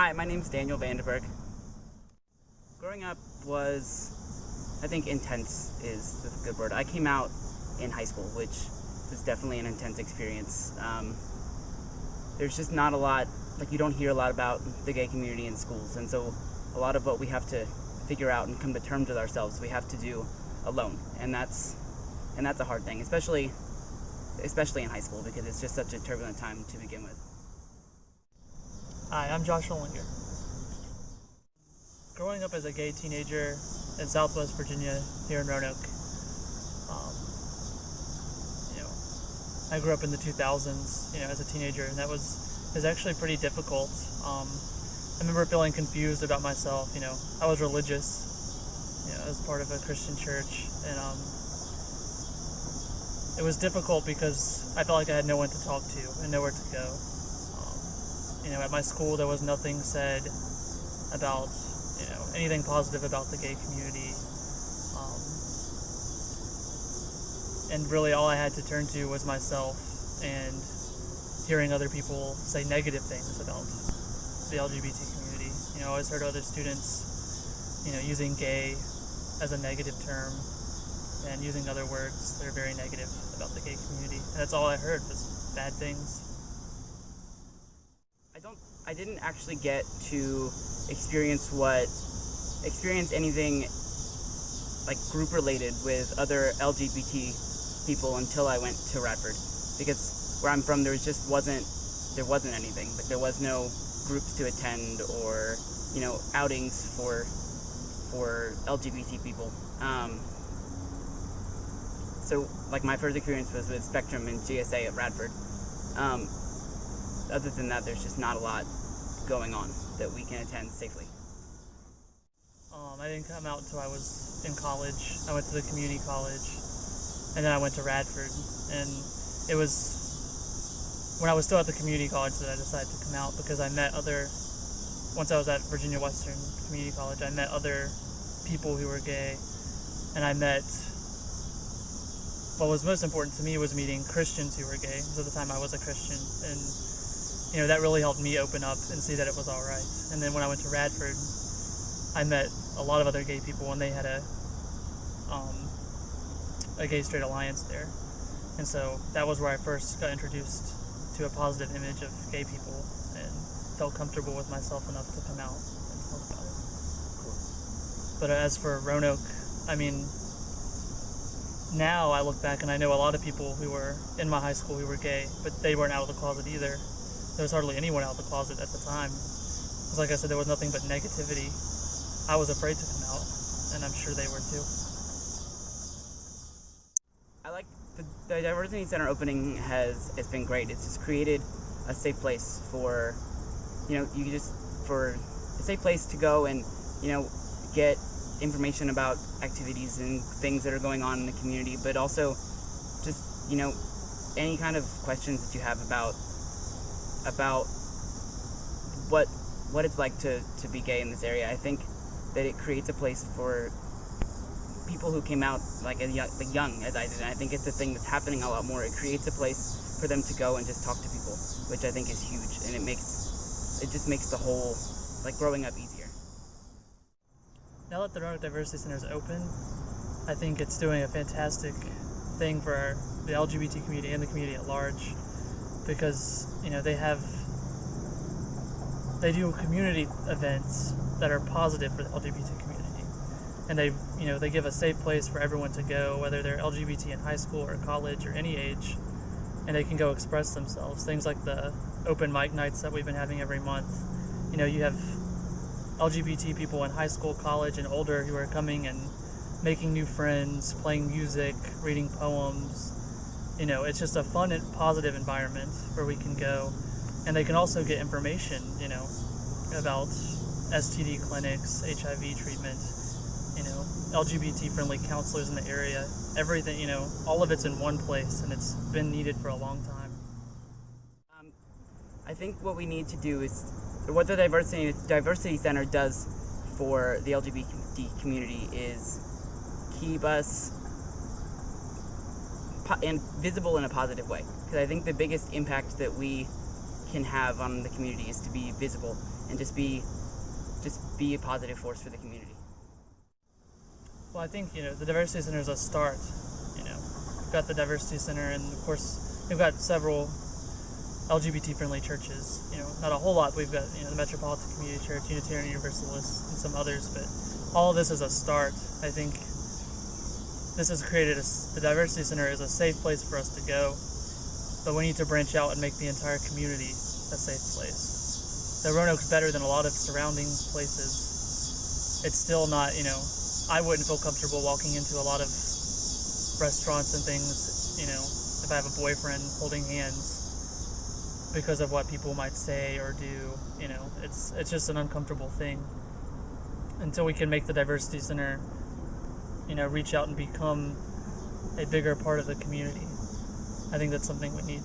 Hi, my name's Daniel Vandeberg. Growing up was, I think intense is the good word. I came out in high school, which was definitely an intense experience. There's just not a lot, like you don't hear a lot about the gay community in schools, and so a lot of what we have to figure out and come to terms with ourselves, we have to do alone, and that's a hard thing, especially in high school, because it's just such a turbulent time to begin with. Hi, I'm Josh Olinger. Growing up as a gay teenager in Southwest Virginia, here in Roanoke, I grew up in the 2000s, as a teenager, and that was actually pretty difficult. I remember feeling confused about myself. I was religious, as part of a Christian church, and it was difficult because I felt like I had no one to talk to and nowhere to go. At my school, there was nothing said about, anything positive about the gay community. And really all I had to turn to was myself and hearing other people say negative things about the LGBT community. I always heard other students, using gay as a negative term and using other words that are very negative about the gay community. And that's all I heard was bad things. I didn't actually get to experience anything like group related with other LGBT people until I went to Radford, because where I'm from there wasn't anything. Like there was no groups to attend or outings for LGBT people. So like my first experience was with Spectrum and GSA at Radford. Other than that, there's just not a lot going on that we can attend safely. I didn't come out until I was in college. I went to the community college, and then I went to Radford. And it was when I was still at the community college that I decided to come out, because once I was at Virginia Western Community College, I met other people who were gay, and what was most important to me was meeting Christians who were gay, because at the time I was a Christian, and that really helped me open up and see that it was all right. And then when I went to Radford, I met a lot of other gay people, and they had a gay-straight alliance there. And so that was where I first got introduced to a positive image of gay people and felt comfortable with myself enough to come out and talk about it. Cool. But as for Roanoke, now I look back and I know a lot of people who were in my high school who were gay, but they weren't out of the closet either. There was hardly anyone out of the closet at the time. Because like I said, there was nothing but negativity. I was afraid to come out, and I'm sure they were too. I like the Diversity Center opening has been great. It's just created a safe place for, for a safe place to go and, get information about activities and things that are going on in the community, but also just, any kind of questions that you have about what it's like to be gay in this area. I think that it creates a place for people who came out like young as I did. And I think it's a thing that's happening a lot more. It creates a place for them to go and just talk to people, which I think is huge, and it just makes the whole growing up easier. Now that the Roanoke Diversity Center is open, I think it's doing a fantastic thing for the LGBT community and the community at large, because they do community events that are positive for the LGBT community, and they give a safe place for everyone to go, whether they're LGBT in high school or college or any age, and they can go express themselves. Things like the open mic nights that we've been having every month. You have LGBT people in high school, college, and older who are coming and making new friends, playing music, reading poems. It's just a fun and positive environment where we can go, and they can also get information, about STD clinics, HIV treatment, LGBT-friendly counselors in the area. Everything, all of it's in one place, and it's been needed for a long time. I think what we need to do is, what the Diversity Center does for the LGBT community is keep us visible in a positive way. Because I think the biggest impact that we can have on the community is to be visible and just be a positive force for the community. Well, I think, the Diversity Center is a start. We've got the Diversity Center, and of course, we've got several LGBT-friendly churches. Not a whole lot. We've got, the Metropolitan Community Church, Unitarian Universalist, and some others, but all of this is a start. I think this has created the Diversity Center is a safe place for us to go, but we need to branch out and make the entire community a safe place. The Roanoke's better than a lot of surrounding places. It's still not, I wouldn't feel comfortable walking into a lot of restaurants and things, if I have a boyfriend holding hands because of what people might say or do. It's just an uncomfortable thing. Until we can make the Diversity Center, reach out and become a bigger part of the community, I think that's something we need.